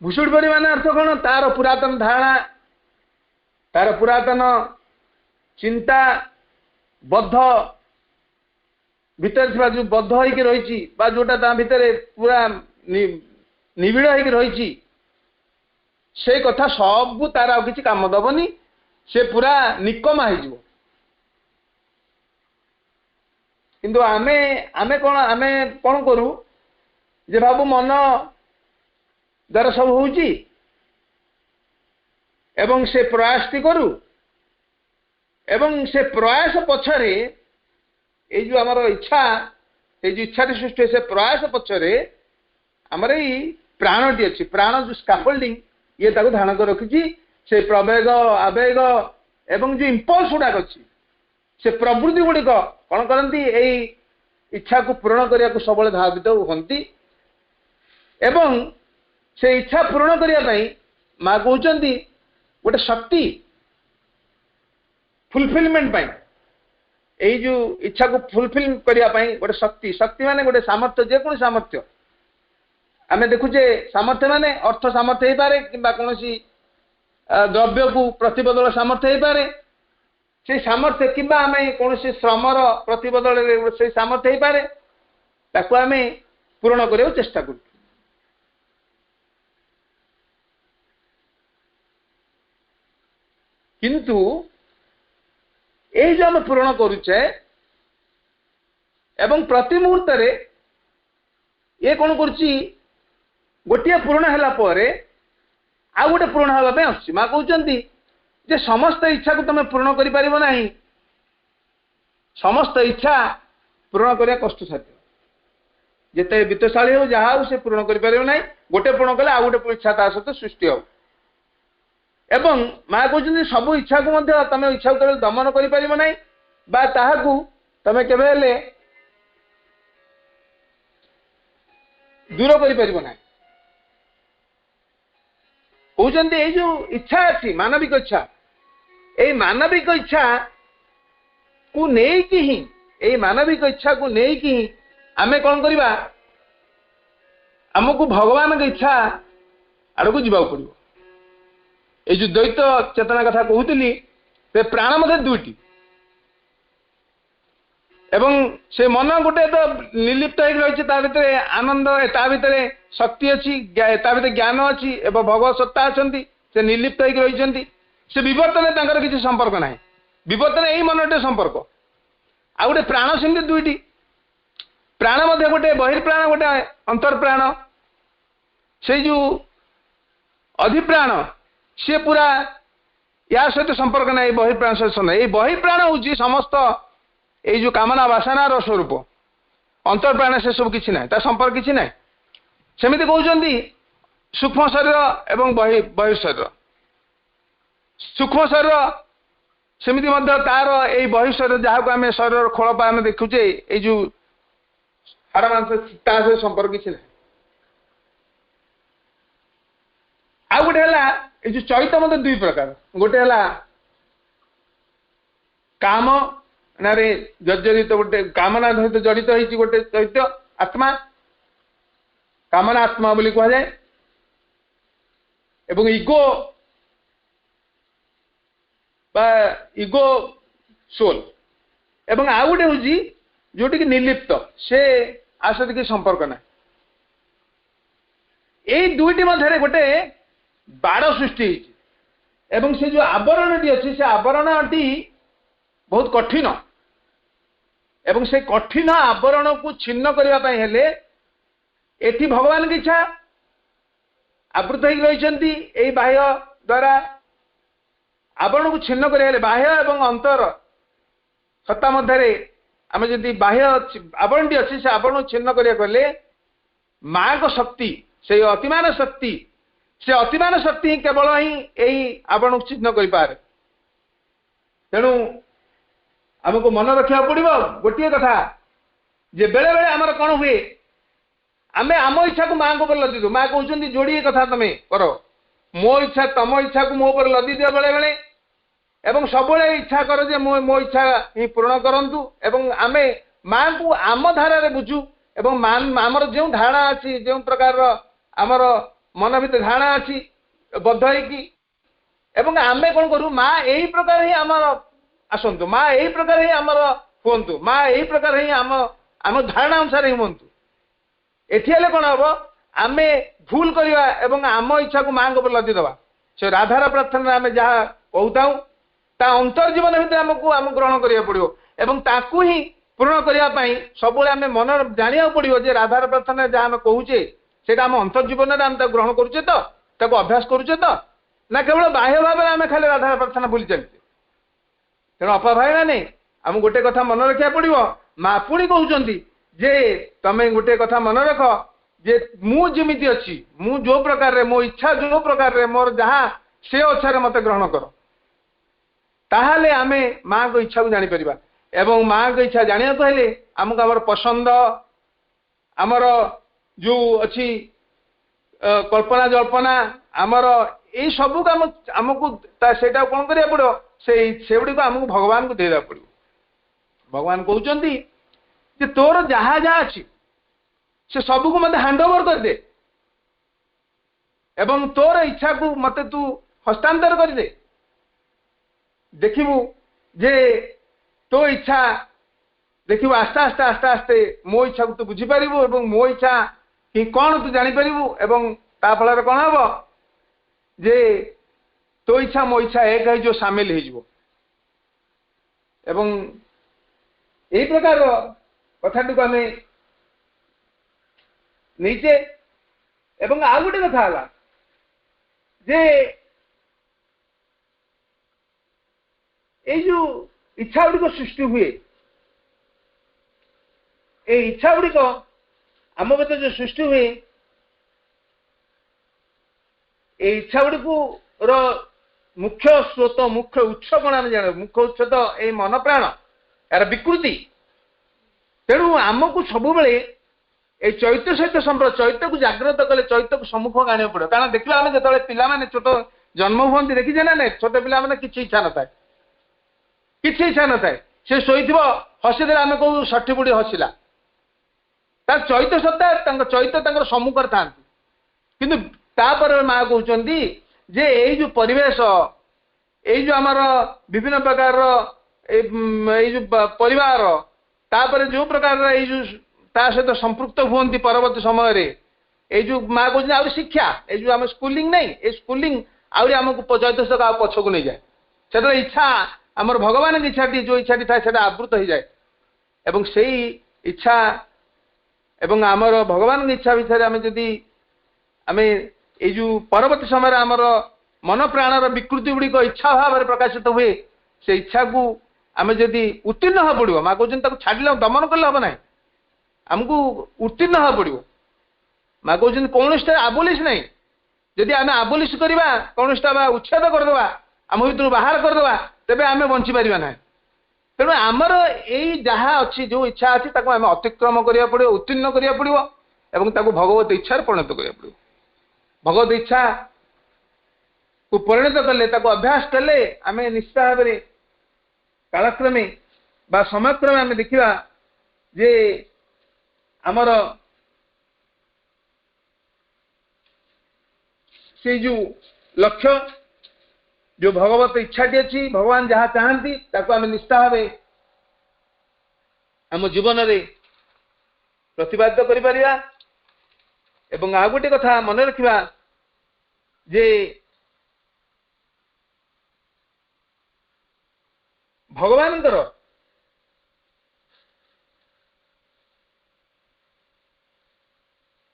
भूषुड़ी पड़ मान अर्थ कौन तार पुरातन धारणा तार पुरातन चिंता बद्ध भितर जो बद्ध होइके रही जोटा भितर पूरा निबिड़ होइके रही से कथा सब तार आ किसी काम दबनी से पूरा निकमा हो किंतु आमे आमे कौन करू जे भाबू मन द्वारा सब होउची एवं से प्रयास करू एवं से प्रयास पछरे ये जो आमर इच्छा ये जो इच्छा सृष्टि से प्रयास पछरे आमर ये प्राणटी अच्छी प्राण जो स्काफोल्डिंग ये ताको धारण कर रखी से प्रवेग आवेग एवं जो इम्पल्स गुड़ाक अच्छी से प्रवृत्ति गुड़िक कौन करती यही इच्छा को पूरण करने को सब धावित होती एवं से इच्छा पूरण करने माँ कहते गोटे शक्ति फुलफिलमेंट यही जो इच्छा को फुलफिल करने गोटे शक्ति शक्ति माने गोटे सामर्थ्य जेको सामर्थ्य आम देखुचे सामर्थ्य माने अर्थ सामर्थ्य हो पारे कि कौन द्रव्य को प्रतिबदल सामर्थ्य हो पारे से सामर्थ्य कि आम कौन श्रमर प्रतिबदल से सामर्थ्य हो पारे ताकू आम पूरण करने चेष्टा कर किंतु ये जो आम पूरण करुचे एवं प्रति मुहूर्त ये कौन करुच्ची गोटे पूरण है आ गोटे पूरण हाँपे आस माँ कहते जे समस्त इच्छा को तुम पूर्ण कर पार ना समस्त इच्छा पूरण करने कष्ट साध्य जिते वित्तशाली हो जहाँ हो से पूर्ण कर पार ना गोटे पूर्ण कले आ गोटे इच्छा ता सहित सृष्टि हो एवं माँ कहते सब इच्छा को तुम इच्छा को दमन कर पार ना तुम केवे दूर कर ना कहते ये जो इच्छा अच्छी मानविक इच्छा ये मानविक इच्छा को लेकिन ही ये मानविक इच्छा को लेकिन ही आम कौन करवा आमको भगवान की इच्छा आड़ को जावाक पड़ो ये जो द्वैत चेतना कथा कहूली से प्राण मध्य दुईटी एवं से मन गोटे तो निर्लिप्त हो रही आनंद ता भीतर शक्ति अच्छी ता भीतर ज्ञान अच्छी एवं भगवत सत्ता अच्छा से निर्लिप्त हो रही से विवर्तन किसी संपर्क ना विवर्तन यही मनटे संपर्क आ गोटे प्राण सेमती दुईटी प्राण मध्य गोटे बहिर्प्राण गोटे अंतर्प्राण से जो अधिप्राण सी पूरा या सहित संपर्क ना बहिर्प्राण सहित ना ये बहिर्प्राण हूँ समस्त ये जो कामना वासनार स्वरूप अंतर्प्राण से सब किसी ना संपर्क किसी ना सेमती कहते सूक्ष्म शरीर एवं बहिर्शरीर सूक्ष्म शरीर सेमती तार ये बहिर्शरीर जहाँ को आम शरीर खोलपा आम देखुचे ये जो हाड़ मांस ता सहित संपर्क किसी ना आ गोटे है जो चैत मत दुई प्रकार गोटे है काम ना जर्जरित गोटे कामना सहित जड़ित होती गोटे चैत्य आत्मा कामना आत्मा बोली कह जाए एवं इगो बा इगो सोल एवं आउ गोटे हूँ जोटि कि निर्लिप्त से आसत कि संपर्क ना यही दुईटी मध्य गोटे बाड़ सृष्टि एवं से जो आवरण टी अच्छी से आवरणटी बहुत कठिन एवं से कठिन आवरण को छिन्न करने हेले एठी भगवान की इच्छा आवृत हो रही बाह्य द्वारा आवरण को छिन्न करने बाह्य एवं अंतर सत्ता मध्य आम जदि बाह्य आवरण टी अच्छी से आवरण छिन्न करने माँ को शक्ति से अतिमान शक्ति से अतिमान शक्ति ही केवल ही यही आवरण को छिन्न कर तेणु आमको मन रखा पड़ो गोटे कथा जे बेले बेले आमर कौन हुए आमे आम इच्छा को माँ को लदी दो माँ कहते जोड़ी कथा तुम्हें कर मो इच्छा तुम इच्छा को मो पर लदी दियो बेले बेले एवं सब इच्छा कर जे मो इच्छा ही पूर्ण करंतु एवं आमे माँ को आम धारा बुझू एवं आमर जो धारणा अच्छी जो प्रकार आमर मन भीतर धारणा अच्छी बद्ध एवं आमे कौन करूँ माँ यही प्रकार ही आमर आसतु माँ यही प्रकार ही आमर हूँ माँ यही प्रकार ही आम आम धारणा अनुसार ही हूँ एठी हेले कौन हम आमे भूल करवा एवं आम इच्छा को माँ को लदीदवा से राधार प्रार्थना आम जहाँ कहूँ ता अंतर्जीवन भीतर आमको आम ग्रहण करिया पड़ियो एवं ताकू ही पूर्ण करने सब आम मन जाना पड़ो जे राधार प्रार्थना जहाँ आम कहूचे से आम अंतर्जीवन में आम ग्रहण करुचे तो अभ्यास करुचे तो ना केवल बाह्य भाव में आम खाली राधार प्रार्थना भूली चलते तेणु अपा भाई मैंने आम गोटे कथा मन रखा पड़ो माँ पुणी कहते जे तमें गोटे कथा मन रख जे मुझे अच्छी मु जो प्रकार मो इच्छा जो प्रकार मोर जहाँ से अच्छा मत ग्रहण कर ताहले आमे माँ को इच्छा को जापर एवं माँ को इच्छा जाना को हेले आमको आमर पसंद आमर जो अच्छी कल्पना जल्पना आमर यही सबू आमको से कौन करा पड़ो से गुड़ी आमको भगवान को देवा पड़ो भगवान कहते जे तोर जहाँ जहाँ अच्छी से सबू को मत हैंड ओवर कर दे एवं तोर इच्छा को मत तू हस्तांतर कर दे देखिबू जे तो इच्छा देखिबू आस्ते आस्ते आस्ते आस्ते मो इच्छा को तू बुझीपार एवं मो इच्छा कि कौन तू जापर एवं ता फल कौन हम जे तो इच्छा मो इच्छा एक है जो सामिल हो एवं यही प्रकार कथाटी को आम नीचे एवं आ गोटे कथा है जे जो इच्छा गुड़िक सृष्टि हुए ये इच्छा गुड़िक आम भीतर जो सृष्टि हुए ये इच्छा गुड़िक मुख्य स्रोत मुख्य उत्स कौन आम जान मुख्य उत्स तो ये मन प्राण यार विकृति तेणु आमको सब ये चैत्य सहित संपर्क चैत्य को जागृत कले चैत्य को सम्मुख आने पड़ो कारण देखिए आम जो पाने छोट जन्म हुए देखीचे ना नहीं छोट पाने किसी इच्छा न था किसी इच्छा न था से शोथ हसीदे आम कहू षठी बुढ़ी हसिला तार चैत्य सत्ता चैत्य सम्मुख था कि माँ कहते जे यही जो परिवेश यही जो आमर विभिन्न प्रकार जो परिवार तापर जो प्रकार जो ता सहित संपृक्त हुए परवर्ती समय ये जो माँ कहते आ शिक्षा ये जो आम स्कूलिंग नहीं ये स्कूलिंग आहरी आमको चैत्य सत्ता पछक नहीं जाए से इच्छा आमर भगवान की इच्छाटी जो इच्छाटी था से आवृत हो जाए एवं से इच्छा एवं आमर भगवान की इच्छा विषय आम जदि आम ये जो परवर्ती समय आमर मन प्राणर विकृति गुड़िक इच्छा भाव में प्रकाशित हुए से इच्छा को आम जदि उत्तीर्ण हो पड़ो माँ कहते छाड़े दमन कले हम ना आमको उत्तीर्ण हो पड़ो माँ कहते कौन आबोलिश नहीं जदि आम आबोलिश करवा कौन उच्छेद करदे आम भर बाहर करदे तेरे आम बंची पार ना तेणु आमर यही जहाँ अच्छी जो इच्छा अच्छी आम अतिक्रम करा पड़ो उत्तीर्ण करा पड़ो एवं भगवत इच्छा परिणत करा पड़ो भगवत इच्छा को परिणत कले अभ्यास कले आम निश्चित भाव में कालक्रमे बा समयक्रमे आम देखा जे आमर से जो लक्ष्य जो भगवत इच्छाटी अच्छी भगवान जहाँ चाहती ताको आम निष्ठा भाव आम जीवन में प्रतिपादित करिपरिया। एवं आ गोटे कथा मन रखिबा जे भगवान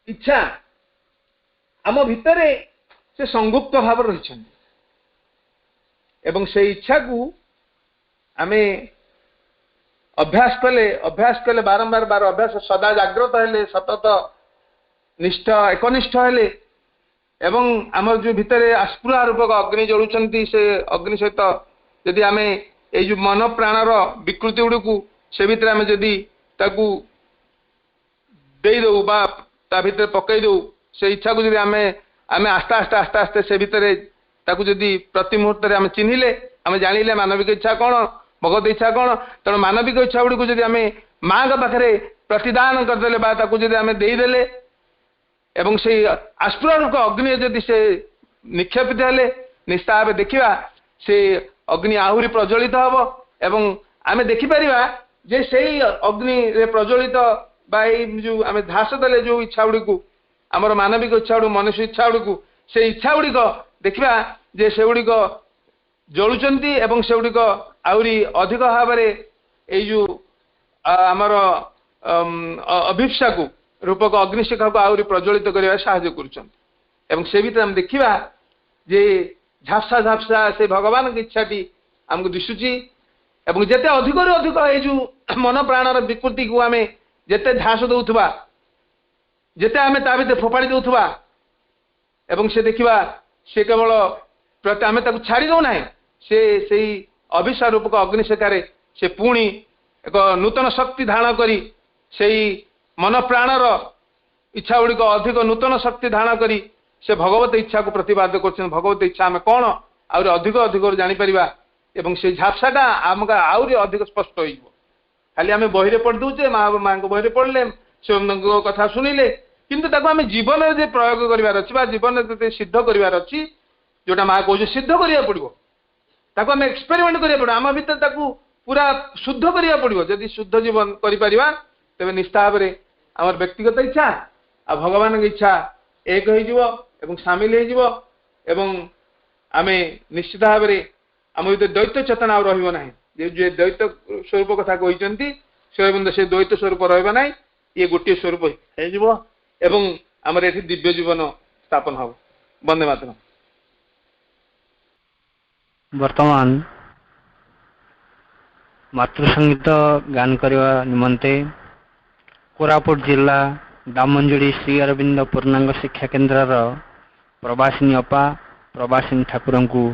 इच्छा आम भितरे से संगुप्त भाव रही एवं से इच्छा को आमे अभ्यास कले बारंबार बार अभ्यास सदा जाग्रत हेले सतत निष्ठ एकनिष्ठ हेले एवं आमर जो भितर आस्पुरा रूपक अग्नि जलुचंती से अग्नि सहित यदि आमे ए जो मन प्राणर विकृति गुड़ी को से भितर आमे यदि ताकू दे दो बा ता भितर पकई दो से इच्छा को यदि आमे आमे आस्ते आस्ते आस्ते आस्ते से भितर ताकू यदि प्रति मुहूर्त आमे चिन्हिले आमे जानिले मानविक इच्छा कौन भगवत इच्छा कौन तेणु मानविक इच्छा गुड़ी को यदि आमे माँ का पाखे प्रतिदान करदे बा ताकू यदि आमे देदेले एवं से आस्पुरा रूप अग्नि यदि से निक्षेपित हेले निष्ठा भाव देखा से अग्नि आहुरी प्रज्वलित हम एवं आमे देखिपारिबा जे सेही अग्नि रे प्रज्वलित बा जो आमे ध्यास देले जो इच्छा गुड़ी को आमर मानविक इच्छा गुड़ी मनुष्य इच्छा गुड़ी को से इच्छा गुड़िक देखा जे से गुड़िक जलुचंती एवं से गुड़िक आहुरी अधिक भाव में जो आमर अभिप्सा को रूपक अग्निशिखा को आहुरी प्रज्वलित करने साहाय्य कर से भीतर आम देखा जे झापसा झापसा से भगवान की इच्छाटी आमको दिशुची एवं जिते अधिक अधिक ये जो मन प्राणर विकृति को आम जिते झास दौथुबा जिते आम ता भीतर फोपाड़ी दौथुबा एवं से देखा से केवल आम छाड़ी दौना से सही अभिशाप रूपक अग्निशिखारे से पुणी एक नूतन शक्ति धारण करी से मन प्राणर इच्छा गुड़िक अधिक नूतन शक्ति धारण करी से भगवत इच्छा को प्रतिपाद कर भगवत इच्छा आम कौन आहुरी अधिक अधिक जानीपर एवं से झापसाटा आमको आहुरी अधिक स्पष्ट हो खाली आम बही पढ़ी दौचे माँ को बही पढ़ले से कथा शुणिले किंतु ताको आम जीवन में प्रयोग करार अच्छी जीवन में सिद्ध करार अच्छी जोटा माँ कहे सिद्ध करा पड़ो ताको आम एक्सपेरिमेंट करा पड़ो आम भीतर ताको पूरा शुद्ध करा पड़ो जदि शुद्ध जीवन करिपरिबा तेरे निष्ठा भाव आम व्यक्तिगत इच्छा आ भगवान की इच्छा एक हो सामिल हो आम निश्चित भाव आम भीतर द्वैत चेतना रहा जे द्वैत स्वरूप कथा कहते से द्वैत स्वरूप रहा ये गोटे स्वरूप हो आमर ये दिव्य जीवन स्थापन हम वंदे मातरम। वर्तमान मातृसंगीत गान करने निमंते कोरापुट जिला दामंजुड़ी श्री अरविंद पूर्णांग शिक्षा केन्द्र प्रवासिनी अपा प्रवासिनी ठाकुर को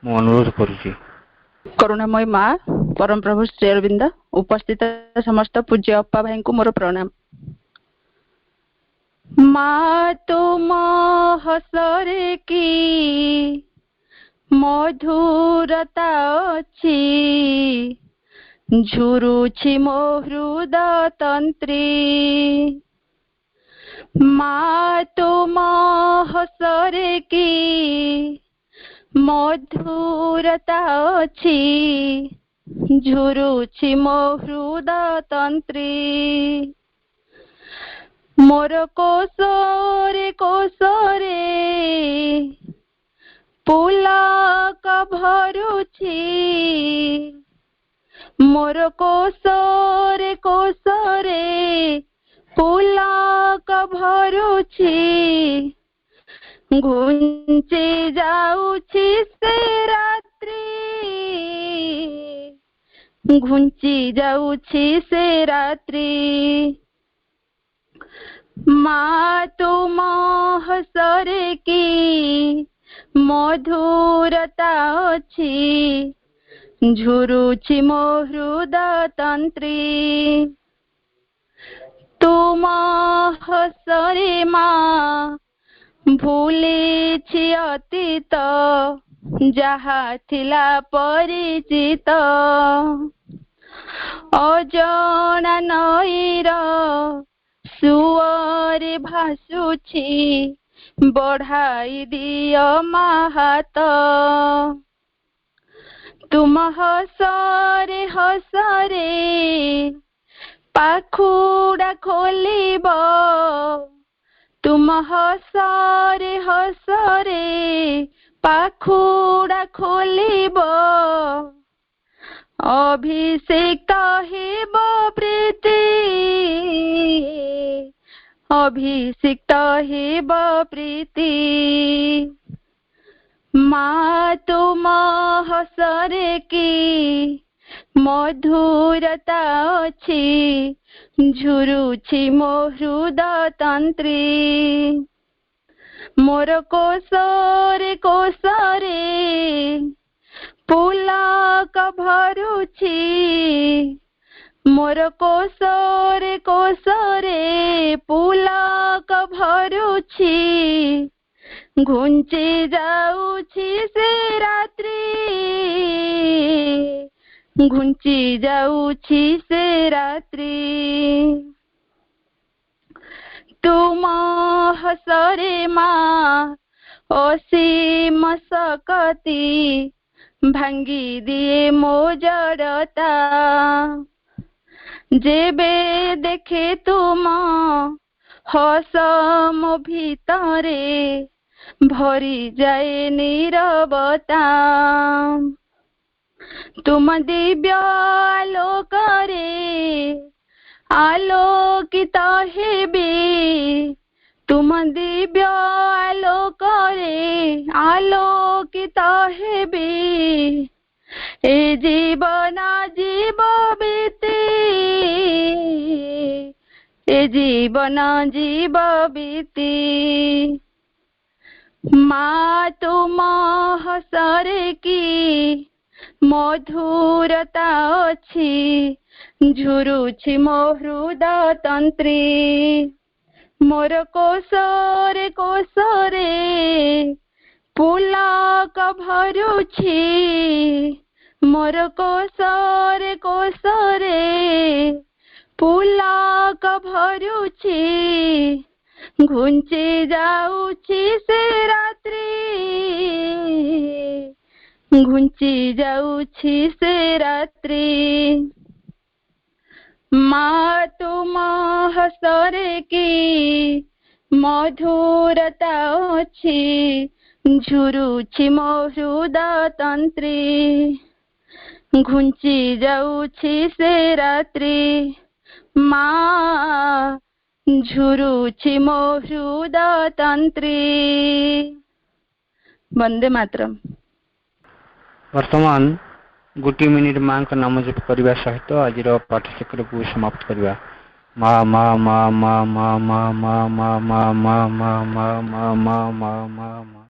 मु अनुरोध करुची। करुणामयी माँ परम प्रभु श्री अरविंद उपस्थित समस्त पूज्य अपा भाई को मोर प्रणाम। माँ तुम हसरे की मधुरता अच्छी झुरुछि मो हृदय तंत्री माँ तुम हसरे की मधुरता अच्छी झुरुछि मो हृदय तंत्री मोर कोसरे कोसरे पुलक भरुछि मोर कोसरे कोसरे पुलक भरुछि घुंची जाउछि से रात्रि घुंची जाउछि से रात्रि माँ तुम हसरे की मधुरता अच्छी झुरुछि मो हृदय तंत्री तुम हसरे माँ भूलिछि अतीत जहा थिला परिचित अजना नईर सुअरे भासुछि बढ़ाई दियो माहात तुम हसरे हसरे पाखुड़ा खोलिब तुम हसरे हसरे पाखुड़ा खोलिब अभिषेक हेब प्रीति अभिषिक्त हेब प्रीति माँ तुम हसरे की मधुरता अछि झुरुछि मो हृदय तंत्री मोर कोसरे कोसरे पुलक भरुछि मोर कोसरे कोसरे पुलक भरुछि घुंची जाऊछि से रात्रि घुंची जाऊछि से रात्रि तुम हसरे माँ असीम सकती भांगी दिए मो जड़ता जेबे देखे तुम हस मो भितरे भरी जाए नीरवता तुम दिव्य आलोकरे आलोकित हेबी तुम दिव्य आलोकरे आलोकित हेबी ए जीवन जीव बीती ए जीवन जीव बीती माँ तुम हसरे की मधुरता अछि झुरुछि मो हृदय तंत्री मोर कोसरे कोसरे पुलक भरुछि मोर कोसरे कोसरे पुलक भरुछि घुंची जाऊछि से रात्रि घुंची जाऊछि से रात्रि माँ तुम हसरे की मधुरता अछि झुरुछि मो हृदय तंत्री घुंची जाऊछि से रात्रि माँ झुरुछि मो हृदय तंत्री वंदे मातरम। वर्तमान गोटे मिनिट माँ का नाम जप करने सहित आज पाठचक्र को समाप्त करवा माँ माँ माँ माँ माँ माँ माँ माँ माँ माँ माँ माँ माँ माँ माँ माँ।